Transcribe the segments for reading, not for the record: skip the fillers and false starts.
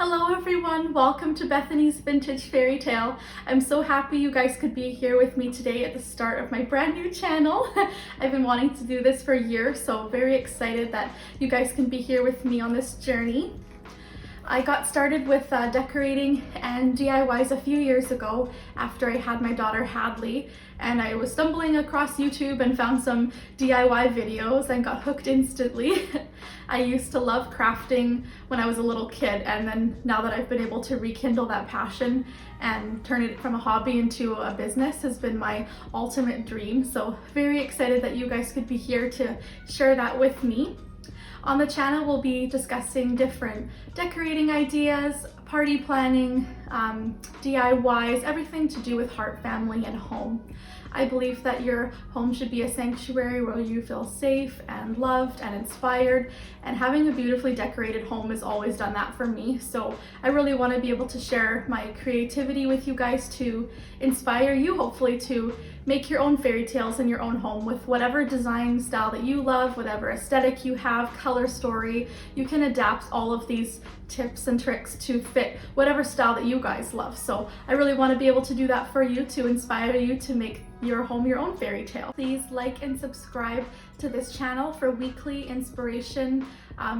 Hello everyone, welcome to Bethany's Vintage Fairy Tale. I'm so happy you guys could be here with me today at the start of my brand new channel. I've been wanting to do this for years, so very excited that you guys can be here with me on this journey. I got started with decorating and DIYs a few years ago after I had my daughter Hadley, and I was stumbling across YouTube and found some DIY videos and got hooked instantly. I used to love crafting when I was a little kid, and then now that I've been able to rekindle that passion and turn it from a hobby into a business has been my ultimate dream. So very excited that you guys could be here to share that with me. On the channel, we'll be discussing different decorating ideas, party planning, DIYs, everything to do with heart, family, and home. I believe that your home should be a sanctuary where you feel safe and loved and inspired, and having a beautifully decorated home has always done that for me. So I really want to be able to share my creativity with you guys to inspire you, hopefully, to make your own fairy tales in your own home with whatever design style that you love, whatever aesthetic you have, color story. You can adapt all of these tips and tricks to fit whatever style that you guys love. So I really want to be able to do that for you, to inspire you to make your home your own fairy tale. Please like and subscribe to this channel for weekly inspiration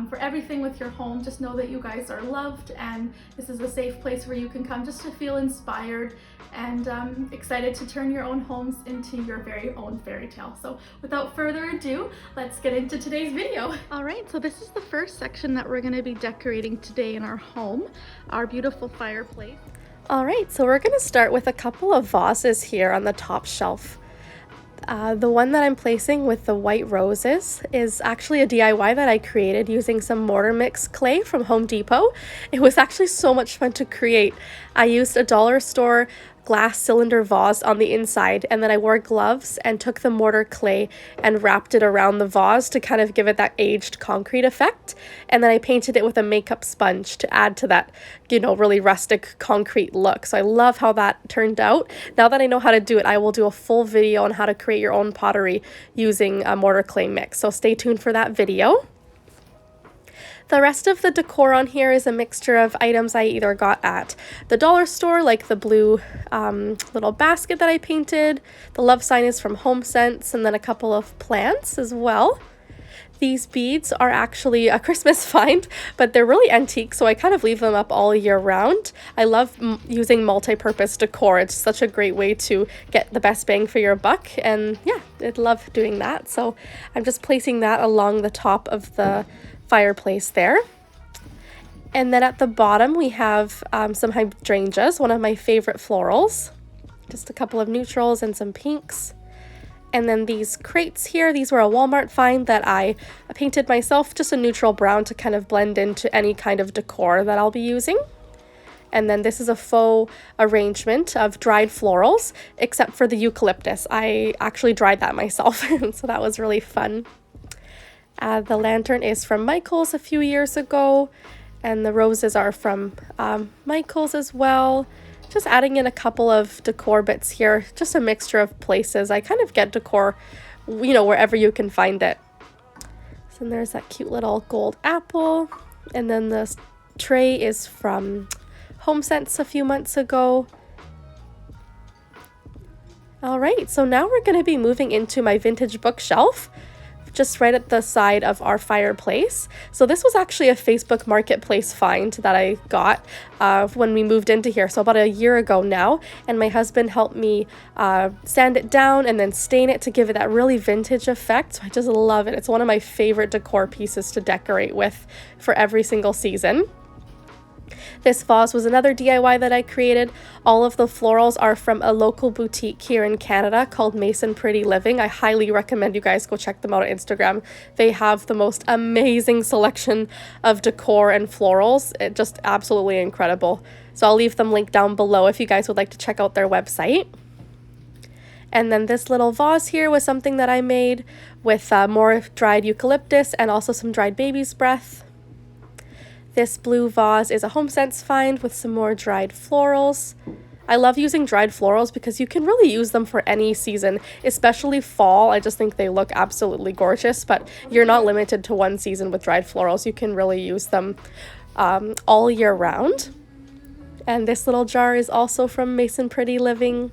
for everything with your home. Just know that you guys are loved, and this is a safe place where you can come just to feel inspired and excited to turn your own homes into your very own fairy tale. So without further ado, let's get into today's video. All right, so this is the first section that we're going to be decorating today in our home, our beautiful fireplace. All right, so we're going to start with a couple of vases here on the top shelf. The one that I'm placing with the white roses is actually a DIY that I created using some mortar mix clay from Home Depot. It was actually so much fun to create. I used a dollar store glass cylinder vase on the inside, and then I wore gloves and took the mortar clay and wrapped it around the vase to kind of give it that aged concrete effect. And then I painted it with a makeup sponge to add to that, really rustic concrete look. So I love how that turned out. Now that I know how to do it, I will do a full video on how to create your own pottery using a mortar clay mix. So stay tuned for that video. The rest of the decor on here is a mixture of items I either got at the dollar store, like the blue little basket that I painted. The love sign is from HomeSense, and then a couple of plants as well. These beads are actually a Christmas find, but they're really antique, so I kind of leave them up all year round. I love using multi-purpose decor. It's such a great way to get the best bang for your buck, and yeah, I love doing that. So I'm just placing that along the top of the fireplace there. And then at the bottom we have some hydrangeas, one of my favorite florals. Just a couple of neutrals and some pinks. And then these crates here, these were a Walmart find that I painted myself, just a neutral brown to kind of blend into any kind of decor that I'll be using. And then this is a faux arrangement of dried florals, except for the eucalyptus. I actually dried that myself, so that was really fun. The lantern is from Michael's a few years ago, and the roses are from Michael's as well. Just adding in a couple of decor bits here, just a mixture of places. I kind of get decor, wherever you can find it. So there's that cute little gold apple, and then this tray is from HomeSense a few months ago. All right, so now we're going to be moving into my vintage bookshelf, just right at the side of our fireplace. So this was actually a Facebook Marketplace find that I got when we moved into here, so about a year ago now, and my husband helped me sand it down and then stain it to give it that really vintage effect. So I just love it. It's one of my favorite decor pieces to decorate with for every single season. This vase was another DIY that I created. All of the florals are from a local boutique here in Canada called Mason Pretty Living. I highly recommend you guys go check them out on Instagram. They have the most amazing selection of decor and florals. It's just absolutely incredible. So I'll leave them linked down below if you guys would like to check out their website. And then this little vase here was something that I made with more dried eucalyptus and also some dried baby's breath. This blue vase is a HomeSense find with some more dried florals. I love using dried florals because you can really use them for any season, especially fall. I just think they look absolutely gorgeous, but you're not limited to one season with dried florals. You can really use them all year round. And this little jar is also from Mason Pretty Living.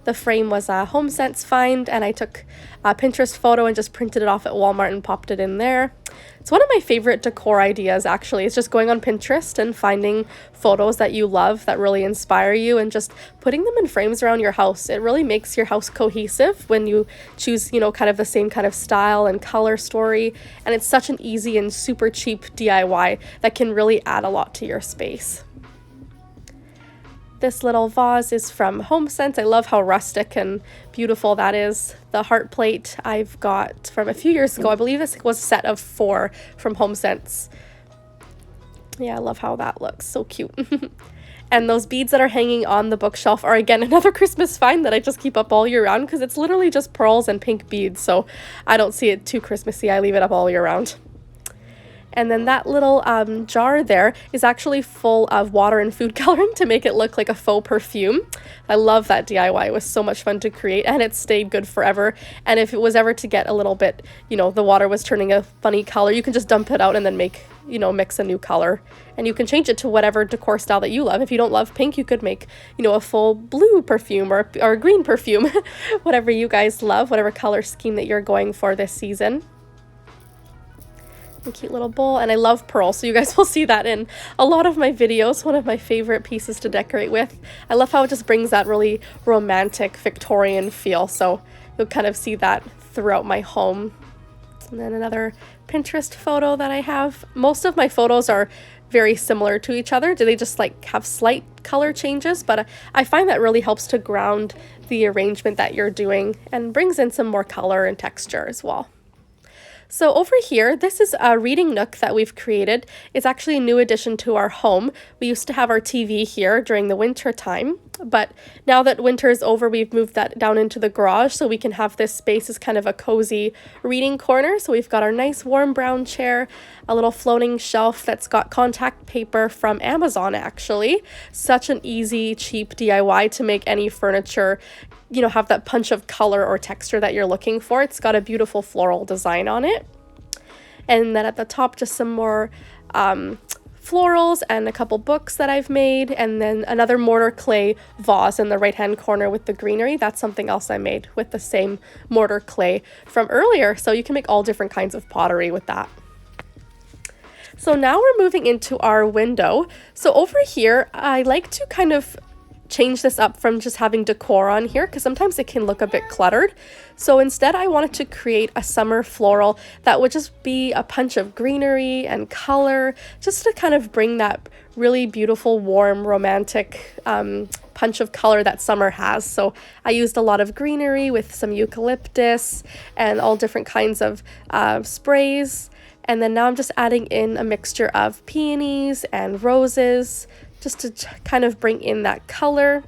The frame was a HomeSense find, and I took a Pinterest photo and just printed it off at Walmart and popped it in there. It's one of my favorite decor ideas, actually. It's just going on Pinterest and finding photos that you love that really inspire you and just putting them in frames around your house. It really makes your house cohesive when you choose, you know, kind of the same kind of style and color story. And it's such an easy and super cheap DIY that can really add a lot to your space. This little vase is from HomeSense. I love how rustic and beautiful that is. The heart plate I've got from a few years ago. I believe this was a set of 4 from HomeSense. Yeah, I love how that looks. So cute. And those beads that are hanging on the bookshelf are, again, another Christmas find that I just keep up all year round because it's literally just pearls and pink beads. So I don't see it too Christmassy. I leave it up all year round. And then that little jar there is actually full of water and food coloring to make it look like a faux perfume. I love that DIY. It was so much fun to create, and it stayed good forever. And if it was ever to get a little bit, you know, the water was turning a funny color, you can just dump it out and then make, you know, mix a new color. And you can change it to whatever decor style that you love. If you don't love pink, you could make, you know, a full blue perfume or a green perfume, whatever you guys love, whatever color scheme that you're going for this season. A cute little bowl, and I love pearl, so you guys will see that in a lot of my videos. One of my favorite pieces to decorate with. I love how it just brings that really romantic Victorian feel, so you'll kind of see that throughout my home. And then another Pinterest photo that I have. Most of my photos are very similar to each other. They just like have slight color changes, but I find that really helps to ground the arrangement that you're doing and brings in some more color and texture as well. So over here, this is a reading nook that we've created. It's actually a new addition to our home. We used to have our TV here during the winter time, but now that winter is over, we've moved that down into the garage so we can have this space as kind of a cozy reading corner. So we've got our nice warm brown chair, a little floating shelf that's got contact paper from Amazon actually. Such an easy, cheap DIY to make any furniture, you know, have that punch of color or texture that you're looking for. It's got a beautiful floral design on it. And then at the top, just some more florals and a couple books that I've made. And then another mortar clay vase in the right-hand corner with the greenery. That's something else I made with the same mortar clay from earlier. So you can make all different kinds of pottery with that. So now we're moving into our window. So over here, I like to kind of change this up from just having decor on here because sometimes it can look a bit cluttered. So instead I wanted to create a summer floral that would just be a punch of greenery and color, just to kind of bring that really beautiful, warm, romantic punch of color that summer has. So I used a lot of greenery with some eucalyptus and all different kinds of sprays. And then now I'm just adding in a mixture of peonies and roses, just to kind of bring in that color.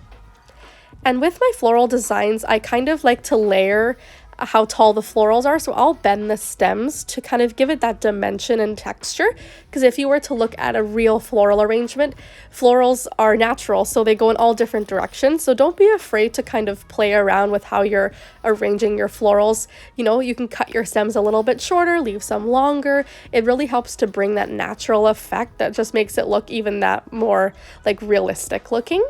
And with my floral designs, I kind of like to layer how tall the florals are, so I'll bend the stems to kind of give it that dimension and texture, because if you were to look at a real floral arrangement, florals are natural, so they go in all different directions. So don't be afraid to kind of play around with how you're arranging your florals. You know, you can cut your stems a little bit shorter, leave some longer. It really helps to bring that natural effect that just makes it look even that more like realistic looking.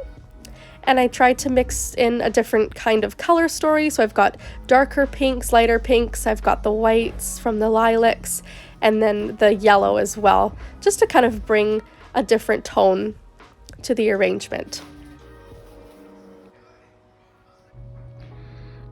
And I tried to mix in a different kind of color story. So I've got darker pinks, lighter pinks, I've got the whites from the lilacs, and then the yellow as well, just to kind of bring a different tone to the arrangement.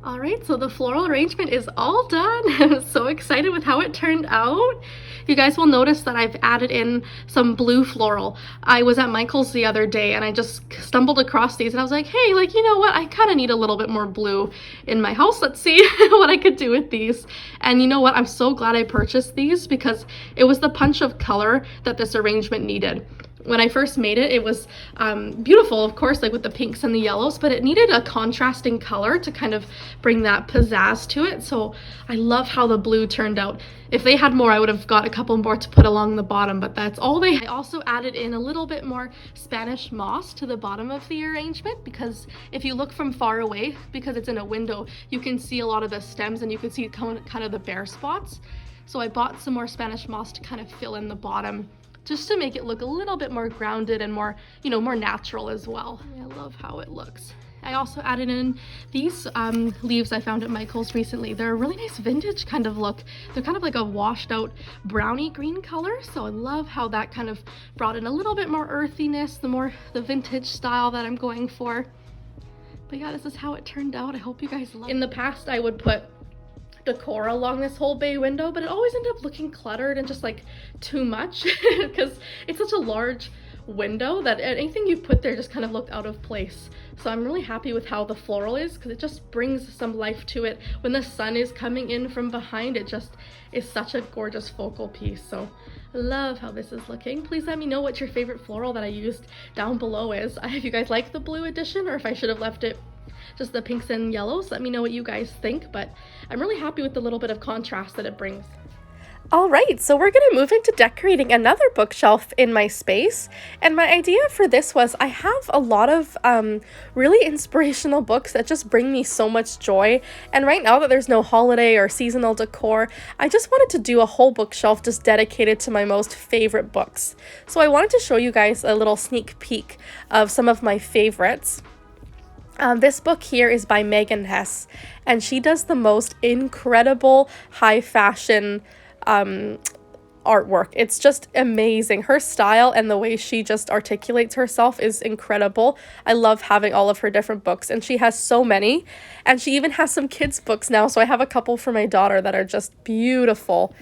All right, so the floral arrangement is all done. I'm so excited with how it turned out. You guys will notice that I've added in some blue floral. I was at Michael's the other day and I just stumbled across these and I was like, hey, like, you know what? I kind of need a little bit more blue in my house. Let's see what I could do with these. And you know what? I'm so glad I purchased these because it was the punch of color that this arrangement needed. When I first made it, it was beautiful, of course, like with the pinks and the yellows, but it needed a contrasting color to kind of bring that pizzazz to it. So I love how the blue turned out. If they had more, I would have got a couple more to put along the bottom, but that's all they had. I also added in a little bit more Spanish moss to the bottom of the arrangement, because if you look from far away, because it's in a window, you can see a lot of the stems and you can see kind of the bare spots. So I bought some more Spanish moss to kind of fill in the bottom just to make it look a little bit more grounded and more, you know, more natural as well. I love how it looks. I also added in these leaves I found at Michael's recently. They're a really nice vintage kind of look. They're kind of like a washed out brownie green color. So I love how that kind of brought in a little bit more earthiness, the vintage style that I'm going for. But yeah, this is how it turned out. I hope you guys love it. In the past, I would put decor along this whole bay window, but it always ended up looking cluttered and just like too much because it's such a large window that anything you put there just kind of looked out of place. So I'm really happy with how the floral is because it just brings some life to it. When the sun is coming in from behind, it just is such a gorgeous focal piece. So I love how this is looking. Please let me know what your favorite floral that I used down below is. If you guys like the blue edition or if I should have left it just the pinks and yellows. Let me know what you guys think, but I'm really happy with the little bit of contrast that it brings. All right, so we're gonna move into decorating another bookshelf in my space. And my idea for this was I have a lot of really inspirational books that just bring me so much joy. And right now that there's no holiday or seasonal decor, I just wanted to do a whole bookshelf just dedicated to my most favorite books. So I wanted to show you guys a little sneak peek of some of my favorites. This book here is by Megan Hess, and she does the most incredible high fashion artwork. It's just amazing. Her style and the way she just articulates herself is incredible. I love having all of her different books, and she has so many, and she even has some kids books now, so I have a couple for my daughter that are just beautiful.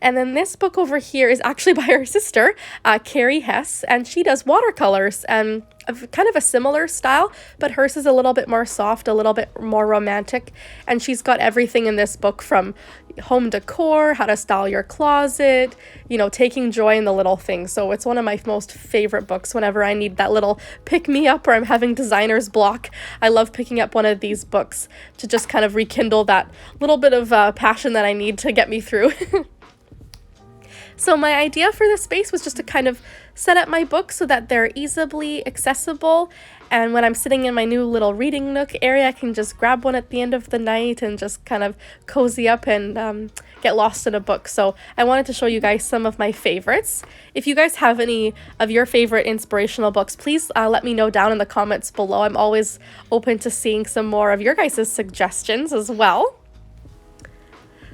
And then this book over here is actually by her sister, Carrie Hess, and she does watercolors and kind of a similar style, but hers is a little bit more soft, a little bit more romantic, and she's got everything in this book from home decor, how to style your closet, you know, taking joy in the little things. So it's one of my most favorite books whenever I need that little pick-me-up or I'm having designer's block. I love picking up one of these books to just kind of rekindle that little bit of passion that I need to get me through. So my idea for this space was just to kind of set up my books so that they're easily accessible, and when I'm sitting in my new little reading nook area, I can just grab one at the end of the night and just kind of cozy up and get lost in a book. So I wanted to show you guys some of my favorites. If you guys have any of your favorite inspirational books, please let me know down in the comments below. I'm always open to seeing some more of your guys' suggestions as well.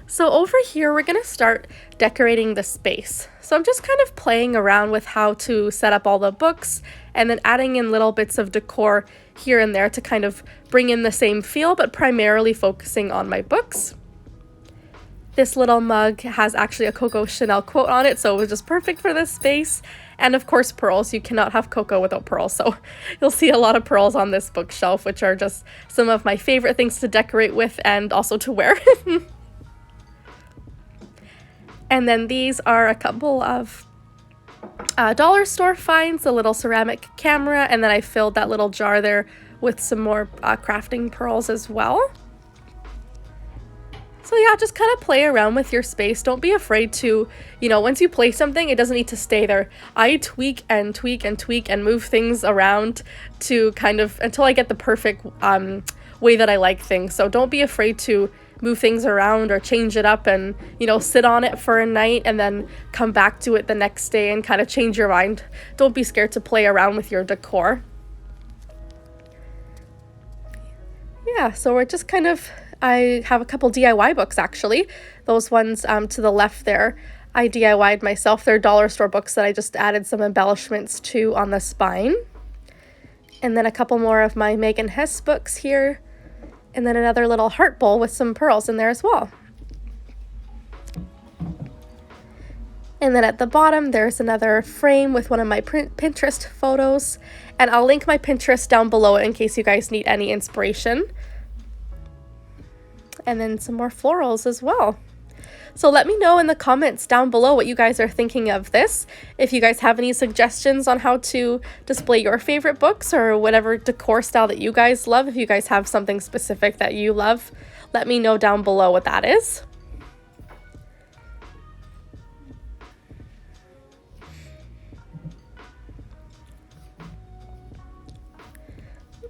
So over here, we're going to start decorating the space. So I'm just kind of playing around with how to set up all the books and then adding in little bits of decor here and there to kind of bring in the same feel, but primarily focusing on my books. This little mug has actually a Coco Chanel quote on it, so it was just perfect for this space. And of course, pearls. You cannot have Coco without pearls, so you'll see a lot of pearls on this bookshelf, which are just some of my favorite things to decorate with and also to wear. And then these are a couple of dollar store finds, a little ceramic camera, and then I filled that little jar there with some more crafting pearls as well. So yeah, just kind of play around with your space. Don't be afraid to, you know, once you place something, it doesn't need to stay there. I tweak and tweak and tweak and move things around to kind of, until I get the perfect way that I like things. So don't be afraid to move things around or change it up and, you know, sit on it for a night and then come back to it the next day and kind of change your mind. Don't be scared to play around with your decor. Yeah, so we're just kind of, I have a couple DIY books actually. Those ones to the left there, I DIY'd myself. They're dollar store books that I just added some embellishments to on the spine. And then a couple more of my Megan Hess books here. And then another little heart bowl with some pearls in there as well. And then at the bottom, there's another frame with one of my Pinterest photos. And I'll link my Pinterest down below in case you guys need any inspiration. And then some more florals as well. So let me know in the comments down below what you guys are thinking of this. If you guys have any suggestions on how to display your favorite books or whatever decor style that you guys love. If you guys have something specific that you love, let me know down below what that is.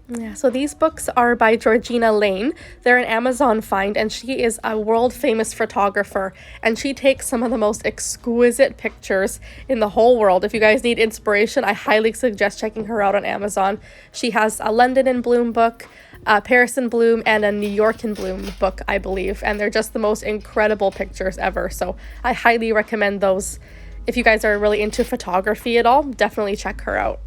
Yeah, so these books are by Georgina Lane. They're an Amazon find, and she is a world famous photographer, and she takes some of the most exquisite pictures in the whole world. If you guys need inspiration, I highly suggest checking her out on Amazon. She has a London in Bloom book, a Paris in Bloom, and a New York in Bloom book, I believe, and they're just the most incredible pictures ever. So I highly recommend those. If you guys are really into photography at all, definitely check her out.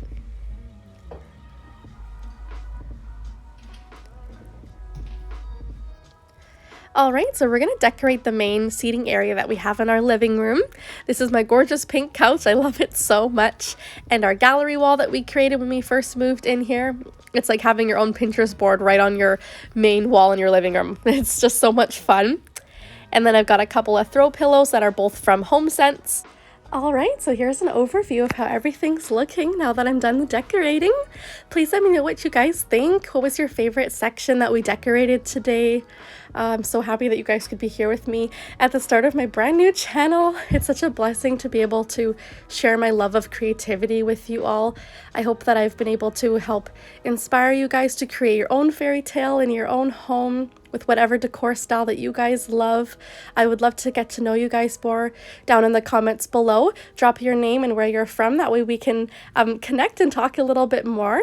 All right, so we're gonna decorate the main seating area that we have in our living room. This is my gorgeous pink couch. I love it so much. And our gallery wall that we created when we first moved in here. It's like having your own Pinterest board right on your main wall in your living room. It's just so much fun. And then I've got a couple of throw pillows that are both from HomeSense. All right, so here's an overview of how everything's looking now that I'm done decorating. Please let me know what you guys think. What was your favorite section that we decorated today? I'm so happy that you guys could be here with me at the start of my brand new channel. It's such a blessing to be able to share my love of creativity with you all. I hope that I've been able to help inspire you guys to create your own fairy tale in your own home with whatever decor style that you guys love. I would love to get to know you guys more down in the comments below. Drop your name and where you're from. That way we can connect and talk a little bit more.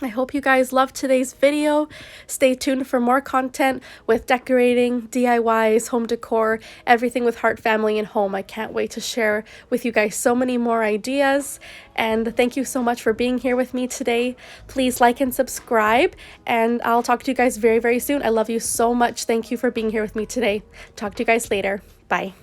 I hope you guys loved today's video. Stay tuned for more content with decorating, DIYs, home decor, everything with Heart, Family, and Home. I can't wait to share with you guys so many more ideas. And thank you so much for being here with me today. Please like and subscribe, and I'll talk to you guys very, very soon. I love you so much. Thank you for being here with me today. Talk to you guys later. Bye.